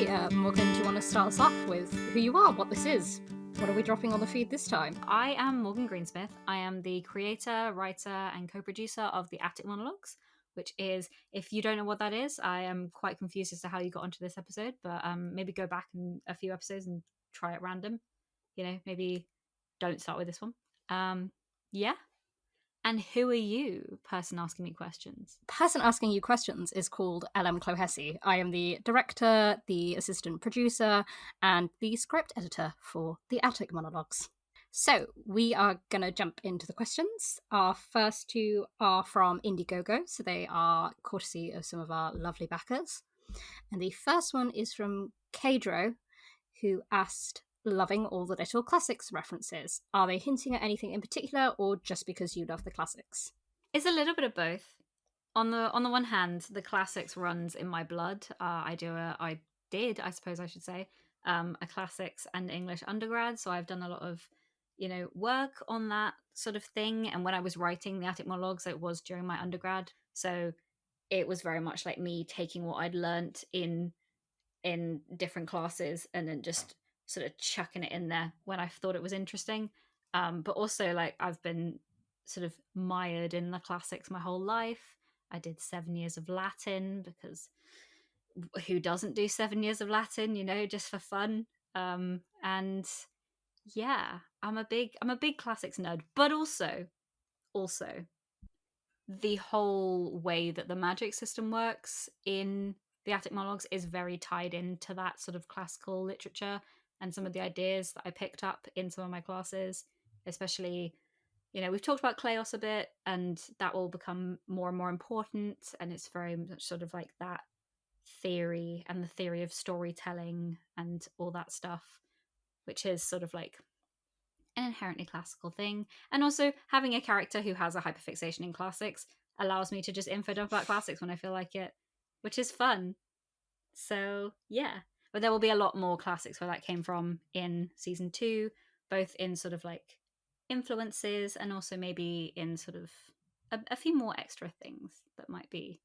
Morgan, do you want to start us off with who you are, what this is? What are we dropping on the feed this time? I am Morgan Greensmith. I am the creator, writer, and co-producer of the Attic Monologues, which is, if you don't know what that is, I am quite confused as to how you got onto this episode, but maybe go back in a few episodes and try it random. Maybe don't start with this one. Yeah. And who are you, person asking me questions? Person asking you questions is called Clohessy. I am the director, the assistant producer, and the script editor for the Attic Monologues. So, we are going to jump into the questions. Our first two are from Indiegogo, so they are courtesy of some of our lovely backers. And the first one is from Kadro, who asked, loving all the little classics references. Are they hinting at anything in particular, or just because you love the classics? It's a little bit of both. On the one hand, the classics runs in my blood. I did, I suppose I should say, a classics and English undergrad, so I've done a lot of, work on that sort of thing. And when I was writing the Attic Monologues, it was during my undergrad, so it was very much like me taking what I'd learnt in different classes and then just sort of chucking it in there when I thought it was interesting. But also, like, I've been sort of mired in the classics my whole life. I did 7 years of Latin because who doesn't do 7 years of Latin, just for fun? And yeah, I'm a big classics nerd, but also the whole way that the magic system works in the Attic Monologues is very tied into that sort of classical literature and some of the ideas that I picked up in some of my classes, especially, we've talked about Clohessy a bit, and that will become more and more important, and it's very much sort of like that theory and the theory of storytelling and all that stuff, which is sort of like an inherently classical thing. And also having a character who has a hyperfixation in classics allows me to just info dump about classics when I feel like it, which is fun. So yeah, but there will be a lot more classics where that came from in season 2, both in sort of like influences and also maybe in sort of a few more extra things that might be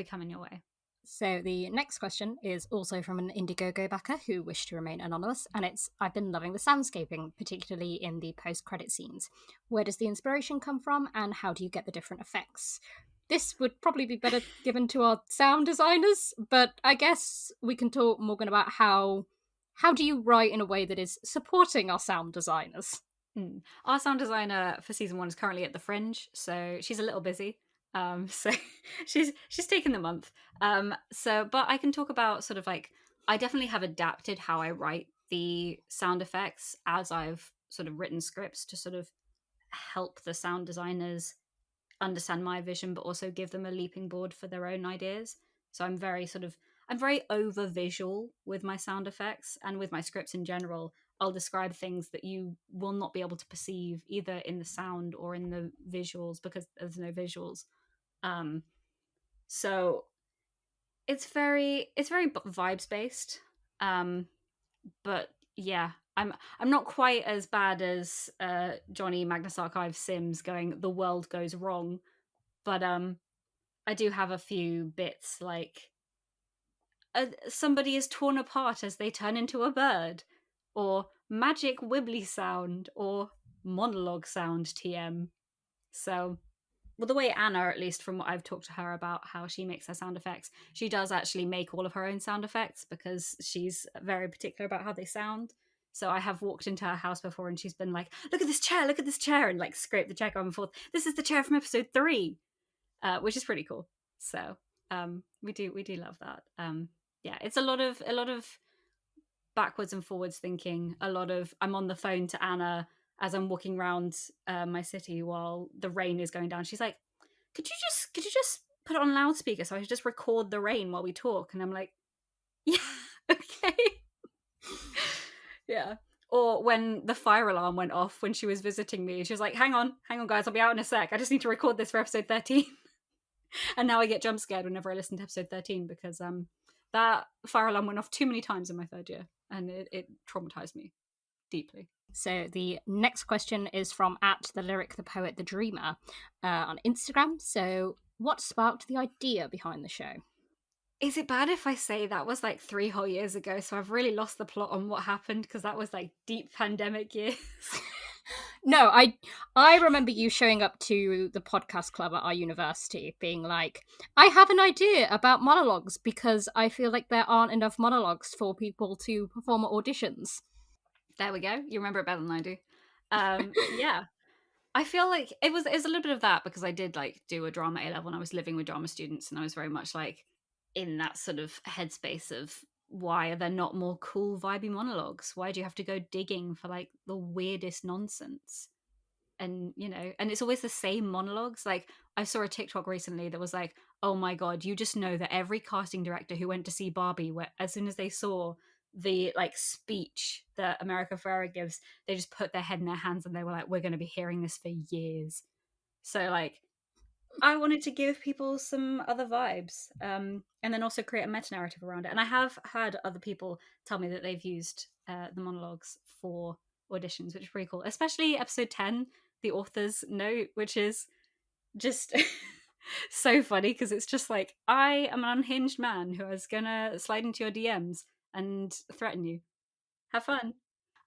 coming your way. So the next question is also from an Indiegogo backer who wished to remain anonymous, and it's, I've been loving the soundscaping, particularly in the post-credit scenes. Where does the inspiration come from, and how do you get the different effects? This would probably be better given to our sound designers, but I guess we can talk, Morgan, about how do you write in a way that is supporting our sound designers? Our sound designer for season 1 is currently at the Fringe, so she's a little busy. So she's taken the month. But I can talk about sort of like, I definitely have adapted how I write the sound effects as I've sort of written scripts to sort of help the sound designers understand my vision, but also give them a leaping board for their own ideas. So I'm very over visual with my sound effects, and with my scripts in general. I'll describe things that you will not be able to perceive either in the sound or in the visuals because there's no visuals. So it's very vibes based. But yeah, I'm not quite as bad as Johnny Magnus Archive Sims going, the world goes wrong, but I do have a few bits like somebody is torn apart as they turn into a bird, or magic wibbly sound, or monologue sound TM. So, well, the way Anna, at least from what I've talked to her about how she makes her sound effects, she does actually make all of her own sound effects because she's very particular about how they sound. So I have walked into her house before and she's been like, look at this chair, and like scrape the chair back and forth. This is the chair from episode 3, which is pretty cool. So we do love that. Yeah, it's a lot of backwards and forwards thinking. A lot of, I'm on the phone to Anna as I'm walking around my city while the rain is going down. She's like, could you just put it on loudspeaker so I should just record the rain while we talk? And I'm like, yeah, okay. Yeah. Or when the fire alarm went off when she was visiting me, she was like, hang on guys, I'll be out in a sec. I just need to record this for episode 13. And now I get jump scared whenever I listen to episode 13 because that fire alarm went off too many times in my 3rd year, and it traumatized me deeply. So the next question is from @TheLyricThePoetTheDreamer on Instagram. So what sparked the idea behind the show? Is it bad if I say that was like 3 whole years ago? So I've really lost the plot on what happened because that was like deep pandemic years. No, I remember you showing up to the podcast club at our university being like, I have an idea about monologues because I feel like there aren't enough monologues for people to perform at auditions. There we go. You remember it better than I do. Yeah. I feel like it was a little bit of that because I did like do a drama A level and I was living with drama students and I was very much like in that sort of headspace of why are there not more cool vibey monologues? Why do you have to go digging for like the weirdest nonsense? And and it's always the same monologues. Like I saw a TikTok recently that was like, oh my god, you just know that every casting director who went to see Barbie, where as soon as they saw the like speech that America Ferrera gives, they just put their head in their hands and they were like, we're going to be hearing this for years. So like I wanted to give people some other vibes, and then also create a meta narrative around it. And I have heard other people tell me that they've used the monologues for auditions, which is pretty cool. Especially episode 10, the author's note, which is just so funny because it's just like, I am an unhinged man who is gonna slide into your DMs and threaten you. Have fun.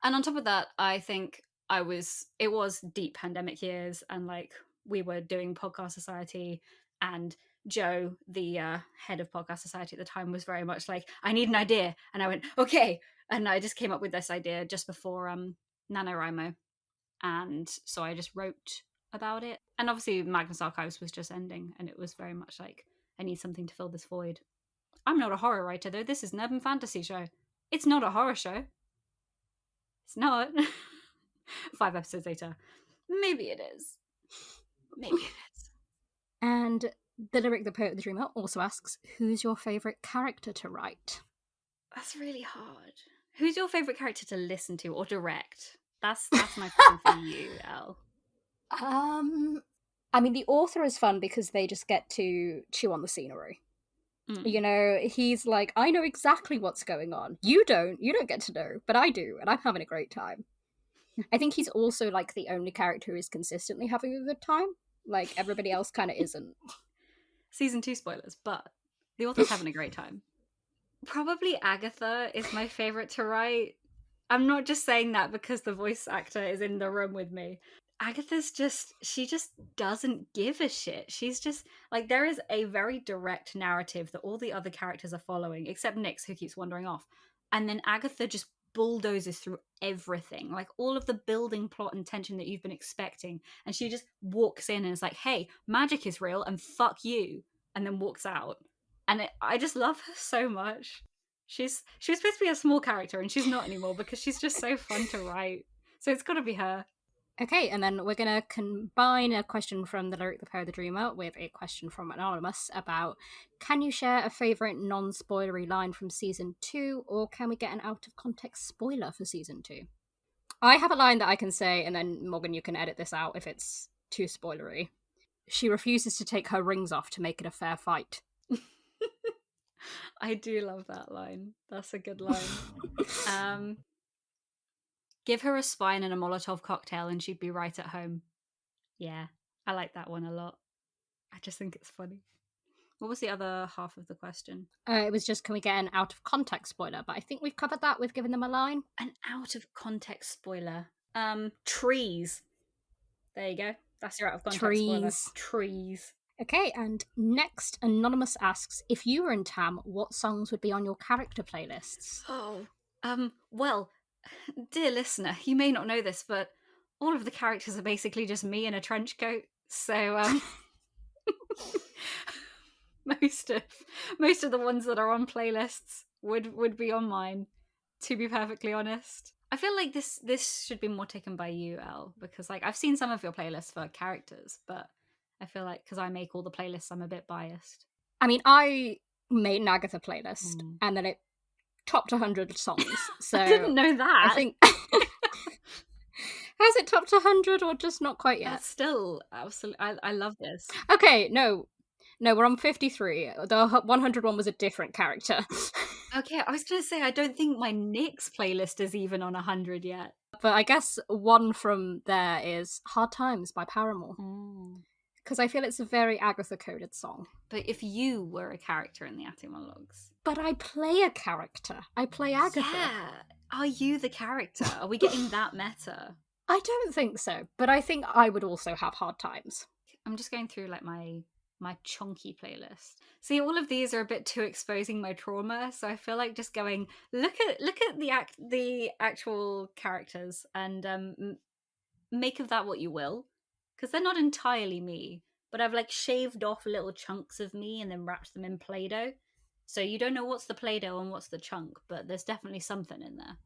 And on top of that, I think it was deep pandemic years and like we were doing Podcast Society and Joe, the head of Podcast Society at the time, was very much like, I need an idea. And I went, okay. And I just came up with this idea just before NaNoWriMo. And so I just wrote about it. And obviously Magnus Archives was just ending and it was very much like, I need something to fill this void. I'm not a horror writer though. This is an urban fantasy show. It's not a horror show. It's not. 5 episodes later. Maybe it is. Maybe it is. And the Lyric, the Poet, the Dreamer also asks, who's your favourite character to write? That's really hard. Who's your favourite character to listen to or direct? That's my question for you, Elle. I mean, the author is fun because they just get to chew on the scenery. You know, he's like, I know exactly what's going on. You don't get to know, but I do, and I'm having a great time. I think he's also like the only character who is consistently having a good time. Like everybody else kind of isn't. Season 2 spoilers, but the author's having a great time. Probably Agatha is my favourite to write. I'm not just saying that because the voice actor is in the room with me. Agatha's she just doesn't give a shit. She's just like, there is a very direct narrative that all the other characters are following, except Nyx, who keeps wandering off. And then Agatha just bulldozes through everything, like all of the building plot and tension that you've been expecting. And she just walks in and is like, hey, magic is real and fuck you. And then walks out. And I just love her so much. She was supposed to be a small character and she's not anymore because she's just so fun to write. So it's got to be her. Okay, and then we're going to combine a question from the Lyric, the Poet, the Dreamer with a question from Anonymous about, can you share a favourite non-spoilery line from Season 2, or can we get an out-of-context spoiler for Season 2? I have a line that I can say, and then Morgan, you can edit this out if it's too spoilery. She refuses to take her rings off to make it a fair fight. I do love that line. That's a good line. Give her a spine and a Molotov cocktail and she'd be right at home. Yeah, I like that one a lot. I just think it's funny. What was the other half of the question? It was just, can we get an out-of-context spoiler? But I think we've covered that with giving them a line. An out-of-context spoiler. Trees. There you go. That's your out-of-context spoiler. Trees. Okay, and next, Anonymous asks, if you were in TAM, what songs would be on your character playlists? Oh, well, dear listener, you may not know this, but all of the characters are basically just me in a trench coat. So, most of the ones that are on playlists would be on mine, to be perfectly honest. I feel like this should be more taken by you, Elle, because like I've seen some of your playlists for characters, but I feel like because I make all the playlists, I'm a bit biased. I mean, I made an Agatha playlist, and then it topped 100 songs. So I didn't know that. I think has it topped 100 or just not quite yet? That's still absolutely. I love this. Okay, no, we're on 53. The 100 one was a different character. Okay, I was going to say, I don't think my Nyx playlist is even on 100 yet. But I guess one from there is Hard Times by Paramore. because I feel it's a very Agatha-coded song. But if you were a character in the Attic Monologues... But I play a character. I play Agatha. Yeah! Are you the character? Are we getting that meta? I don't think so, but I think I would also have hard times. I'm just going through like my chunky playlist. See, all of these are a bit too exposing my trauma, so I feel like just going look at the actual characters and make of that what you will, because they're not entirely me, but I've like shaved off little chunks of me and then wrapped them in Play-Doh. So you don't know what's the Play-Doh and what's the chunk, but there's definitely something in there.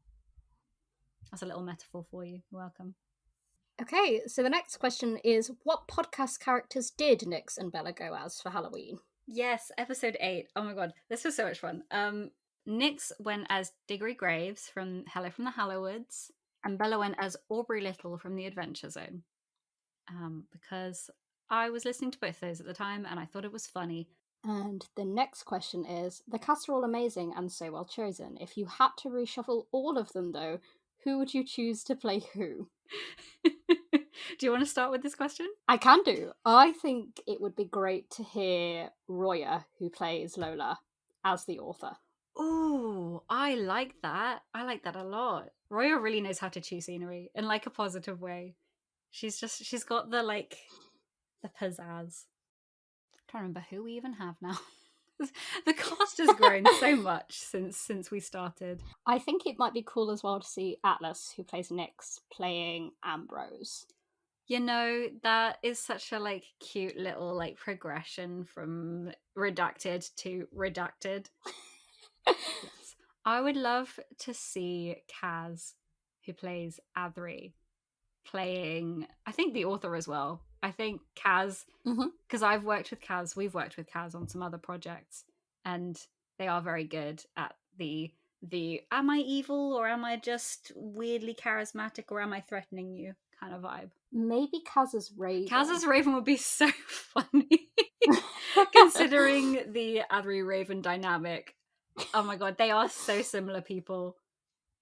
That's a little metaphor for you. You're welcome. Okay, so the next question is, what podcast characters did Nyx and Bella go as for Halloween? Yes, episode 8. Oh my god, this was so much fun. Nyx went as Diggory Graves from Hello from the Hallowoods, and Bella went as Aubrey Little from The Adventure Zone. Because I was listening to both those at the time, and I thought it was funny. And the next question is, the cast are all amazing and so well chosen. If you had to reshuffle all of them, though, who would you choose to play who? Do you want to start with this question? I can do. I think it would be great to hear Roya, who plays Lola, as the author. Ooh, I like that. I like that a lot. Roya really knows how to choose scenery in like a positive way. She's got the like the pizzazz. I'm trying to remember who we even have now. The cast has grown so much since we started. I think it might be cool as well to see Atlas, who plays Nyx, playing Ambrose. You know, that is such a like cute little like progression from redacted to redacted. Yes. I would love to see Kaz, who plays Adri, playing, I think, the author as well. I think Kaz, because we've worked with Kaz on some other projects, and they are very good at the am I evil or am I just weirdly charismatic or am I threatening you kind of vibe. Maybe Kaz's Raven. Kaz's Raven would be so funny. Considering the Adri Raven dynamic. Oh my god, they are so similar people.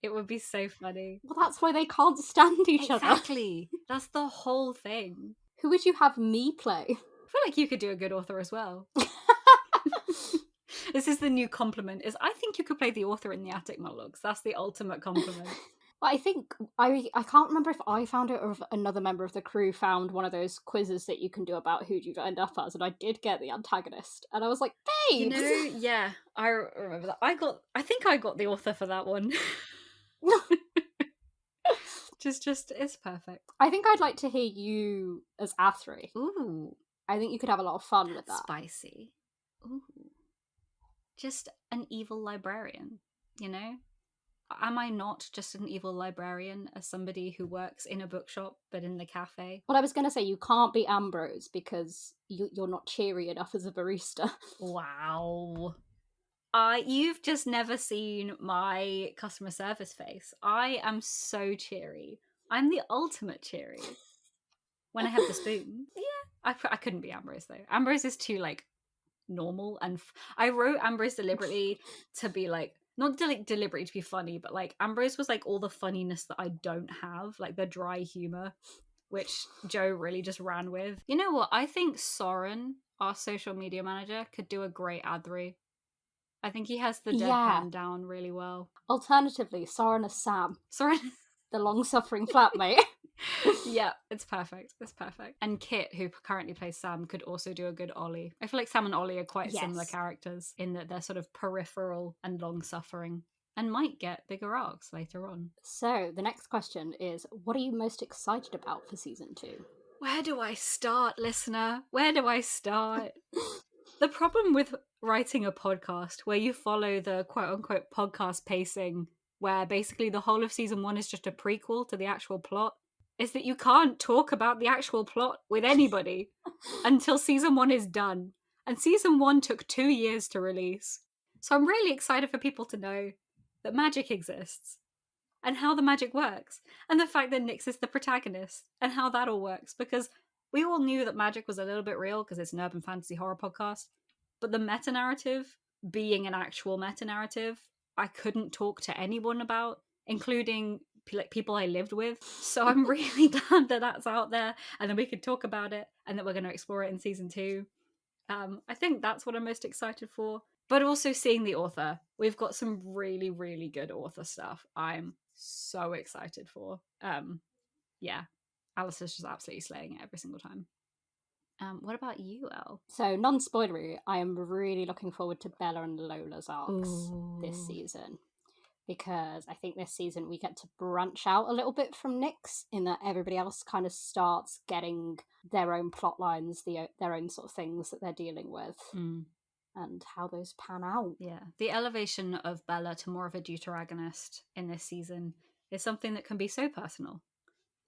It would be so funny. Well, that's why they can't stand each other. Exactly. That's the whole thing. Who would you have me play? I feel like you could do a good author as well. This is the new compliment, is I think you could play the author in the Attic Monologues. That's the ultimate compliment. Well, I think, I can't remember if I found it or if another member of the crew found one of those quizzes that you can do about who you'd end up as, and I did get the antagonist. And I was like, babe! You know, yeah, I remember that. I think I got the author for that one. just it's perfect. I think I'd like to hear you as Athri. Ooh. I think you could have a lot of fun with that. Spicy. Ooh. Just an evil librarian, you know? Am I not just an evil librarian as somebody who works in a bookshop but in the cafe? Well, I was going to say you can't be Ambrose because you're not cheery enough as a barista. Wow. You've just never seen my customer service face. I am so cheery. I'm the ultimate cheery. When I have the spoon. Yeah. I couldn't be Ambrose though. Ambrose is too like normal and I wrote Ambrose deliberately to be like, not deliberately to be funny, but like Ambrose was like all the funniness that I don't have, like the dry humor, which Joe really just ran with. You know what? I think Sorren, our social media manager, could do a great Adri. I think he has the deadpan down really well. Alternatively, Sorren as Sam. Sorren, the long-suffering flatmate. Yeah, it's perfect. It's perfect. And Kit, who currently plays Sam, could also do a good Ollie. I feel like Sam and Ollie are quite similar characters in that they're sort of peripheral and long-suffering and might get bigger arcs later on. So, the next question is, what are you most excited about for season 2? Where do I start, listener? Where do I start? The problem with writing a podcast where you follow the quote-unquote podcast pacing, where basically the whole of season 1 is just a prequel to the actual plot, is that you can't talk about the actual plot with anybody until season 1 is done. And season 1 took 2 years to release. So I'm really excited for people to know that magic exists and how the magic works and the fact that Nyx is the protagonist and how that all works, because we all knew that magic was a little bit real because it's an urban fantasy horror podcast, but the meta-narrative being an actual meta-narrative, I couldn't talk to anyone about, including like people I lived with. So I'm really glad that that's out there, and then we can talk about it, and that we're going to explore it in season 2. I think that's what I'm most excited for. But also seeing the author. We've got some really, really good author stuff. I'm so excited for. Yeah, Alice is just absolutely slaying it every single time. What about you, Elle? So, non-spoilery, I am really looking forward to Bella and Lola's arcs this season. Because I think this season we get to branch out a little bit from Nyx in that everybody else kind of starts getting their own plot lines, their own sort of things that they're dealing with, and how those pan out. Yeah, the elevation of Bella to more of a deuteragonist in this season is something that can be so personal.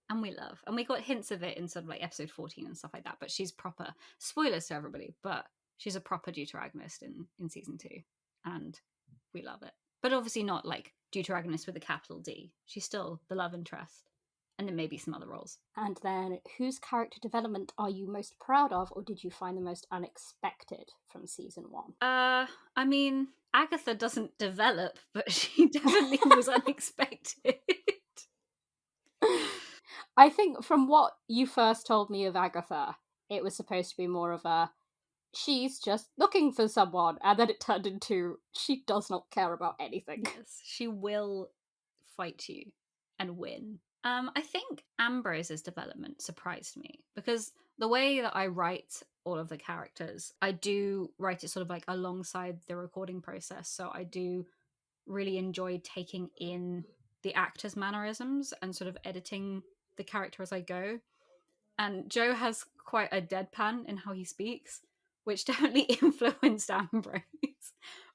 And we love. And we got hints of it in sort of like episode 14 and stuff like that. But she's proper. Spoilers to everybody, but she's a proper deuteragonist in season 2. And we love it. But obviously not like deuteragonist with a capital D. She's still the love interest. And then maybe some other roles. And then, whose character development are you most proud of, or did you find the most unexpected from season 1? I mean, Agatha doesn't develop, but she definitely was unexpected. I think from what you first told me of Agatha, it was supposed to be more of a she's just looking for someone, and then it turned into she does not care about anything. Yes, she will fight you and win. I think Ambrose's development surprised me because the way that I write all of the characters, I do write it sort of like alongside the recording process. So I do really enjoy taking in the actors' mannerisms and sort of editing the character as I go. And Joe has quite a deadpan in how he speaks, which definitely influenced Ambrose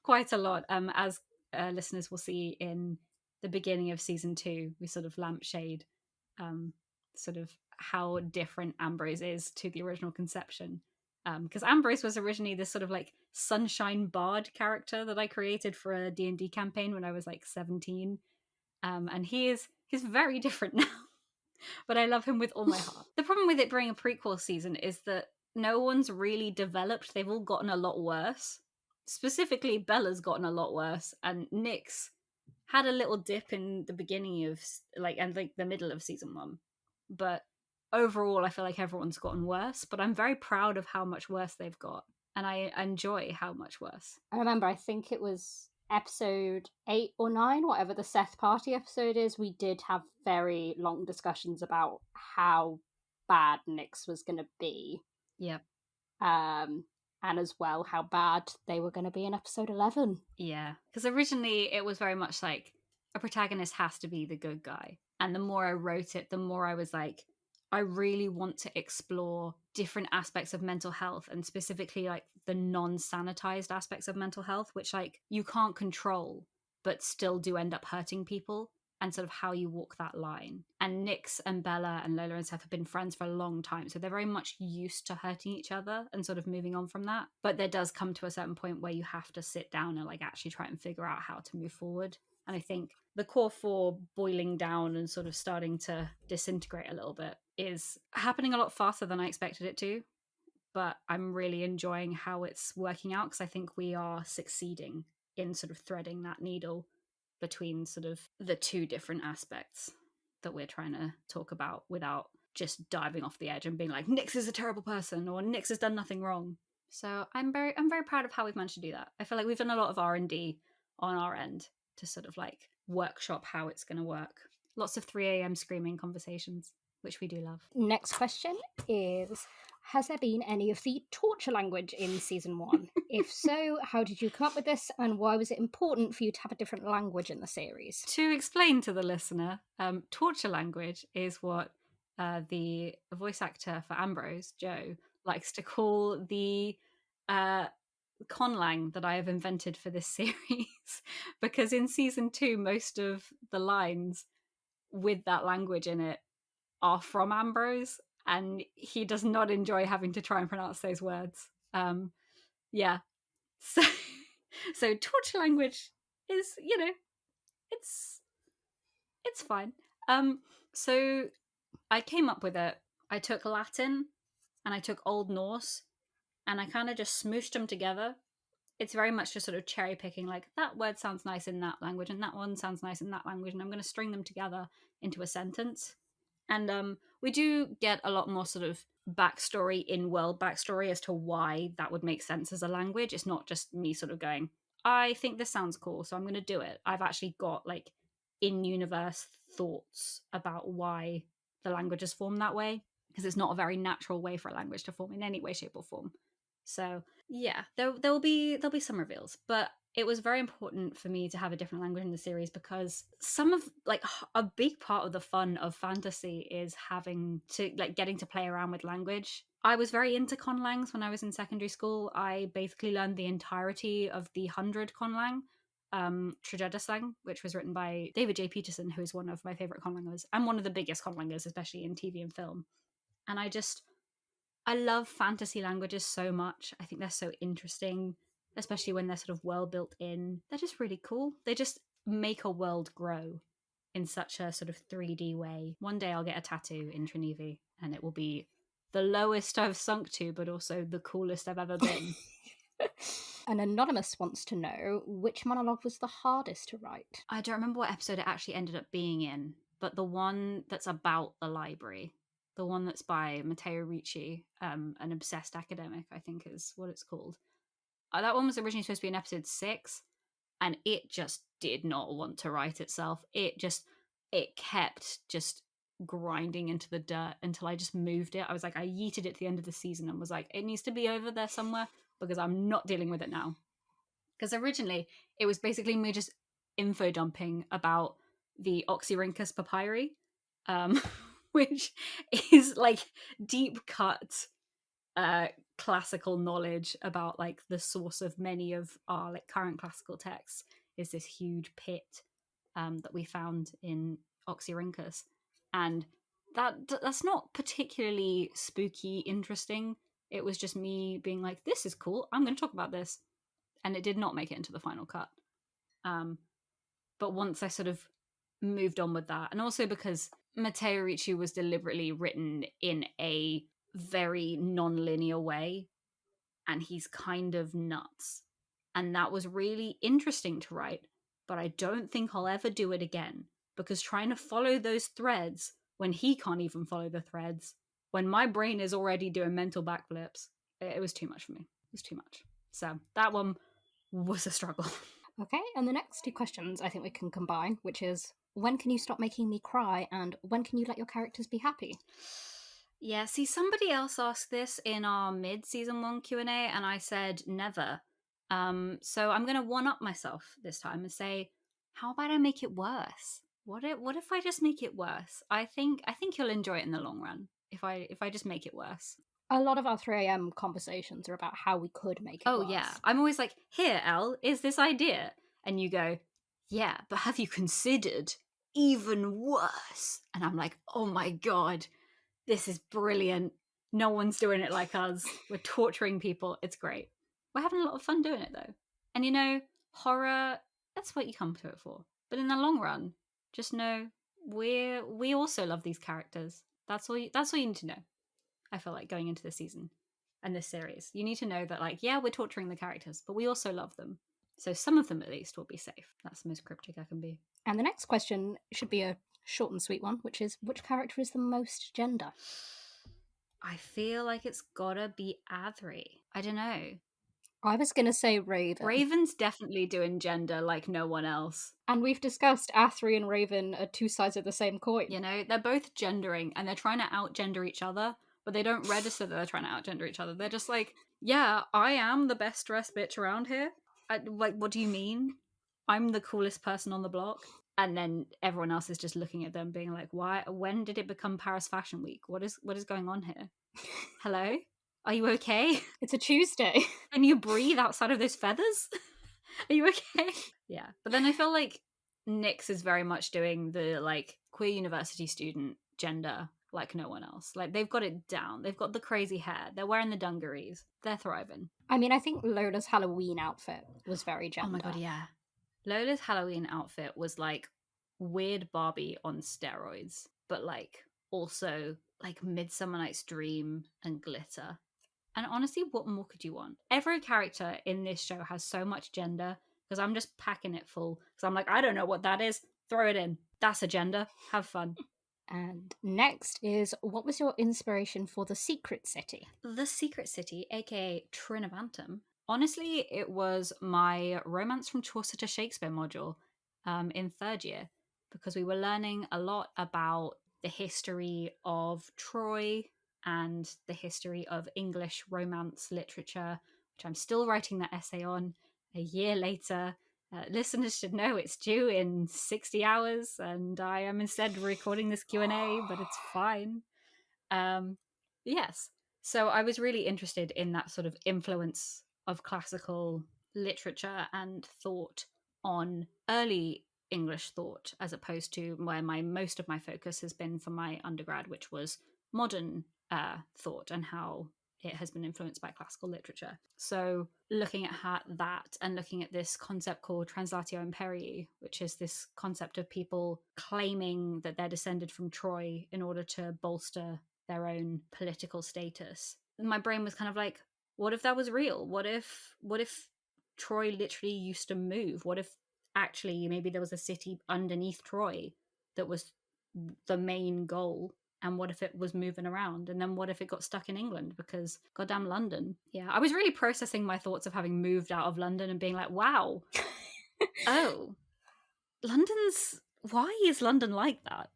quite a lot. As listeners will see in the beginning of season 2, we sort of lampshade sort of how different Ambrose is to the original conception. Because Ambrose was originally this sort of like sunshine bard character that I created for a D&D campaign when I was like 17. And he's very different now. But I love him with all my heart. The problem with it being a prequel season is that no one's really developed. They've all gotten a lot worse. Specifically, Bella's gotten a lot worse, and Nyx had a little dip in the beginning of the middle of season 1. But overall, I feel like everyone's gotten worse. But I'm very proud of how much worse they've got, and I enjoy how much worse. I remember, I think it was episode 8 or 9, whatever the Seth Party episode is, we did have very long discussions about how bad Nyx was going to be. Yep. And as well how bad they were going to be in episode 11. Yeah, because originally it was very much like a protagonist has to be the good guy. And the more I wrote it, the more I was like, I really want to explore different aspects of mental health, and specifically like the non-sanitized aspects of mental health, which like you can't control, but still do end up hurting people, and sort of how you walk that line. And Nyx and Bella and Lola and Seth have been friends for a long time, so they're very much used to hurting each other and sort of moving on from that. But there does come to a certain point where you have to sit down and like actually try and figure out how to move forward. And I think the core 4 boiling down and sort of starting to disintegrate a little bit is happening a lot faster than I expected it to. But I'm really enjoying how it's working out, because I think we are succeeding in sort of threading that needle between sort of the 2 different aspects that we're trying to talk about without just diving off the edge and being like, Nyx is a terrible person or Nyx has done nothing wrong. So I'm very proud of how we've managed to do that. I feel like we've done a lot of R&D on our end to sort of like workshop how it's going to work. Lots of 3 a.m. screaming conversations, which we do love. Next question is, has there been any of the torture language in season 1? If so, how did you come up with this, and why was it important for you to have a different language in the series? To explain to the listener, torture language is what the voice actor for Ambrose, Joe, likes to call the conlang that I have invented for this series. Because in season 2, most of the lines with that language in it are from Ambrose, and he does not enjoy having to try and pronounce those words. Yeah. So torture language is, you know, it's fine. So I came up with it. I took Latin and I took Old Norse and I kind of just smooshed them together it's very much just sort of cherry picking, like that word sounds nice in that language and that one sounds nice in that language, and I'm going to string them together into a sentence. And we do get a lot more sort of backstory, in-world backstory as to why that would make sense as a language. It's not just me sort of going, I think this sounds cool, so I'm going to do it. I've actually got like in-universe thoughts about why the language is formed that way, because it's not a very natural way for a language to form in any way, shape, or form. So yeah, there'll be some reveals, but it was very important for me to have a different language in the series, because some of like a big part of the fun of fantasy is having to like getting to play around with language. I was very into conlangs when I was in secondary school. I basically learned the entirety of the 100 conlang, Trageda slang, which was written by David J. Peterson, who is one of my favorite conlangers and one of the biggest conlangers, especially in TV and film. And I love fantasy languages so much. I think they're so interesting, especially when they're sort of well built in. They're just really cool. They just make a world grow in such a sort of 3D way. One day I'll get a tattoo in Trinivy, and it will be the lowest I've sunk to, but also the coolest I've ever been. An anonymous wants to know which monologue was the hardest to write. I don't remember what episode it actually ended up being in, but the one that's about the library. The one that's by Matteo Ricci, an obsessed academic, I think is what it's called. That one was originally supposed to be in episode 6, and it just did not want to write itself. It kept just grinding into the dirt until I just moved it. I was like, I yeeted it to the end of the season and was like, it needs to be over there somewhere because I'm not dealing with it now. Because originally, it was basically me just info dumping about the Oxyrhynchus papyri, which is like deep cut classical knowledge about like the source of many of our like current classical texts, is this huge pit that we found in Oxyrhynchus. And that's not particularly spooky interesting. It was just me being like, this is cool, I'm going to talk about this. And it did not make it into the final cut. But once I sort of moved on with that, and also because Matteo Ricci was deliberately written in a very non-linear way, and he's kind of nuts. And that was really interesting to write, but I don't think I'll ever do it again, because trying to follow those threads when he can't even follow the threads, when my brain is already doing mental backflips, it was too much for me. It was too much. So that one was a struggle. Okay, and the next 2 questions I think we can combine, which is, when can you stop making me cry, and when can you let your characters be happy? Yeah, see, somebody else asked this in our mid-season 1 Q&A, and I said never. So I'm going to one-up myself this time and say, how about I make it worse? What if I just make it worse? I think you'll enjoy it in the long run if I just make it worse. A lot of our 3am conversations are about how we could make it worse. Yeah. I'm always like, here, Elle, is this idea? And you go, yeah, but have you considered even worse? And I'm like, oh my God, this is brilliant. No one's doing it like us. We're torturing people. It's great. We're having a lot of fun doing it, though. And you know, horror, that's what you come to it for. But in the long run, just know we also love these characters. That's all you need to know. I feel like going into this season and this series, you need to know that, like, yeah, we're torturing the characters, but we also love them. So some of them at least will be safe. That's the most cryptic I can be. And the next question should be a short and sweet one, which is, which character is the most gender? I feel like it's gotta be Adri. I don't know. I was going to say Raven. Raven's definitely doing gender like no one else. And we've discussed Athri and Raven are 2 sides of the same coin. You know, they're both gendering and they're trying to out-gender each other, but they don't register that they're trying to out-gender each other. They're just like, yeah, I am the best dressed bitch around here. Like, what do you mean? I'm the coolest person on the block. And then everyone else is just looking at them being like, why? When did it become Paris Fashion Week? What is going on here? Hello? Are you okay? It's a Tuesday. Can you breathe outside of those feathers? Are you okay? Yeah. But then I feel like Nyx is very much doing the like queer university student gender like no one else. Like, they've got it down. They've got the crazy hair. They're wearing the dungarees. They're thriving. I mean, I think Lola's Halloween outfit was very gender. Oh my God, yeah. Lola's Halloween outfit was like weird Barbie on steroids, but like also like Midsummer Night's Dream and glitter. And honestly, what more could you want? Every character in this show has so much gender because I'm just packing it full. Because I'm like, I don't know what that is. Throw it in. That's a gender. Have fun. And next is, what was your inspiration for the Secret City? The Secret City, aka Trinobantum. Honestly, it was my Romance from Chaucer to Shakespeare module in third year because we were learning a lot about the history of Troy and the history of English Romance literature, which I'm still writing that essay on a year later. Listeners should know it's due in 60 hours, and I am instead recording this Q&A, but it's fine. Yes. So I was really interested in that sort of influence of classical literature and thought on early English thought, as opposed to where most of my focus has been for my undergrad, which was modern thought and how it has been influenced by classical literature. So looking at that and looking at this concept called translatio imperii, which is this concept of people claiming that they're descended from Troy in order to bolster their own political status. My brain was kind of like, what if that was real? What if Troy literally used to move? What if actually maybe there was a city underneath Troy that was the main goal? And what if it was moving around? And then what if it got stuck in England because goddamn London? Yeah, I was really processing my thoughts of having moved out of London and being like, wow, oh, why is London like that?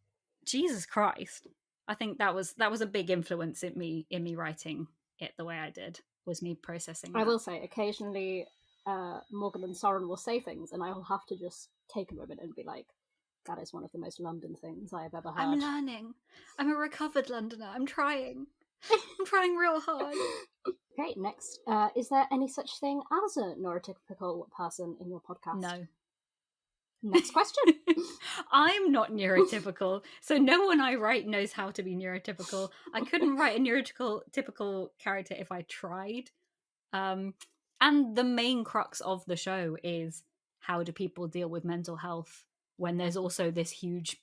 Jesus Christ. I think that was a big influence in me writing it the way I did, was me processing that. I will say, occasionally Morgan and Sorren will say things, and I will have to just take a moment and be like, that is one of the most London things I have ever heard. I'm learning. I'm a recovered Londoner. I'm trying. I'm trying real hard. Okay, next. Is there any such thing as a neurotypical person in your podcast? No. Next question. I'm not neurotypical, so no one I write knows how to be neurotypical. I couldn't write a neurotypical character if I tried. And the main crux of the show is, how do people deal with mental health when there's also this huge,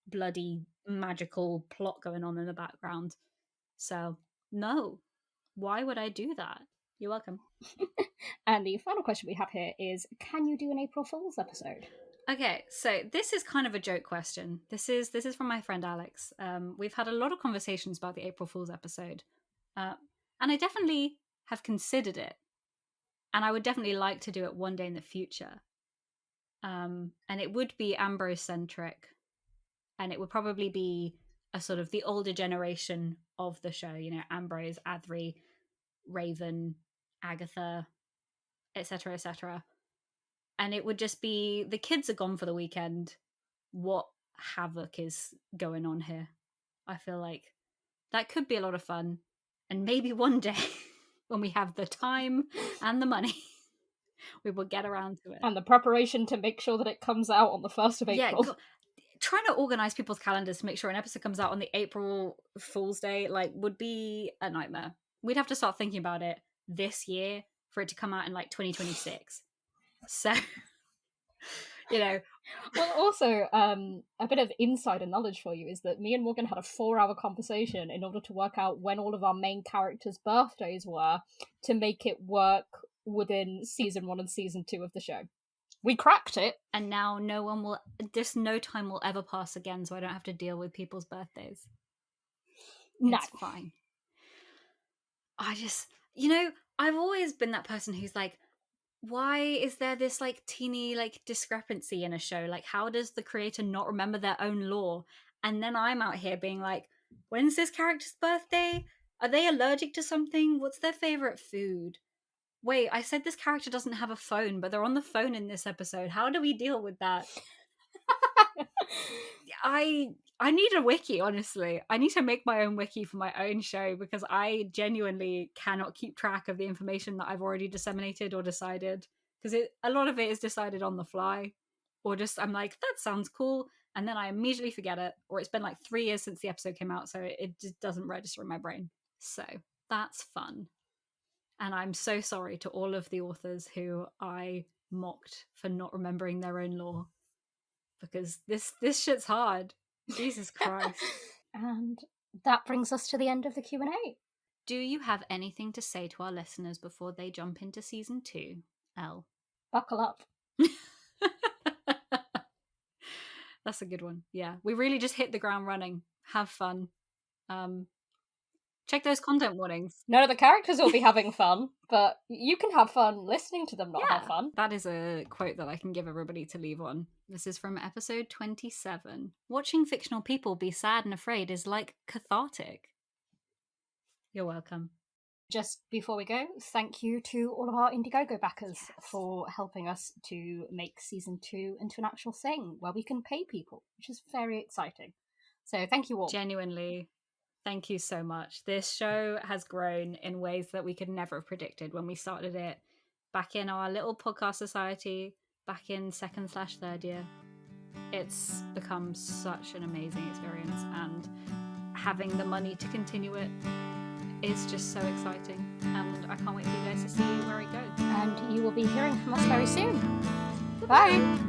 bloody, magical plot going on in the background? So, no. Why would I do that? You're welcome. And the final question we have here is, can you do an April Fool's episode? Okay, so this is kind of a joke question. This is from my friend Alex. We've had a lot of conversations about the April Fool's episode, and I definitely have considered it, and I would definitely like to do it one day in the future. And it would be Ambrose centric, and it would probably be a sort of the older generation of the show. You know, Ambrose, Adri, Raven, Agatha, etc., etc. And it would just be, the kids are gone for the weekend. What havoc is going on here? I feel like that could be a lot of fun. And maybe one day, when we have the time and the money, we will get around to it. And the preparation to make sure that it comes out on the 1st of April. Yeah, trying to organise people's calendars to make sure an episode comes out on the April Fool's Day, would be a nightmare. We'd have to start thinking about it this year for it to come out in 2026. So, you know. Well, also, a bit of insider knowledge for you is that me and Morgan had a 4-hour conversation in order to work out when all of our main characters' birthdays were to make it work within season 1 and season 2 of the show. We cracked it. And now no time will ever pass again, so I don't have to deal with people's birthdays. No. It's fine. I just, I've always been that person who's like, why is there this teeny discrepancy in a show? How does the creator not remember their own lore? And then I'm out here being like, when's this character's birthday? Are they allergic to something? What's their favorite food? Wait, I said this character doesn't have a phone, but they're on the phone in this episode. How do we deal with that? I need a wiki, honestly. I need to make my own wiki for my own show because I genuinely cannot keep track of the information that I've already disseminated or decided, because a lot of it is decided on the fly, or just I'm like, that sounds cool, and then I immediately forget it, or it's been 3 years since the episode came out, so it just doesn't register in my brain. So that's fun. And I'm so sorry to all of the authors who I mocked for not remembering their own lore, because this shit's hard. Jesus Christ. And that brings us to the end of the Q&A. Do you have anything to say to our listeners before they jump into season 2, Elle? Buckle up. That's a good one. Yeah, we really just hit the ground running. Have fun. Check those content warnings. None of the characters will be having fun, but you can have fun listening to them not have fun. That is a quote that I can give everybody to leave on. This is from episode 27. Watching fictional people be sad and afraid is like cathartic. You're welcome. Just before we go, thank you to all of our Indiegogo backers for helping us to make season 2 into an actual thing where we can pay people, which is very exciting. So thank you all. Genuinely, thank you so much. This show has grown in ways that we could never have predicted when we started it back in our little podcast society, back in 2nd/3rd year. It's become such an amazing experience, and having the money to continue it is just so exciting, and I can't wait for you guys to see where it goes. And you will be hearing from us very soon. Bye!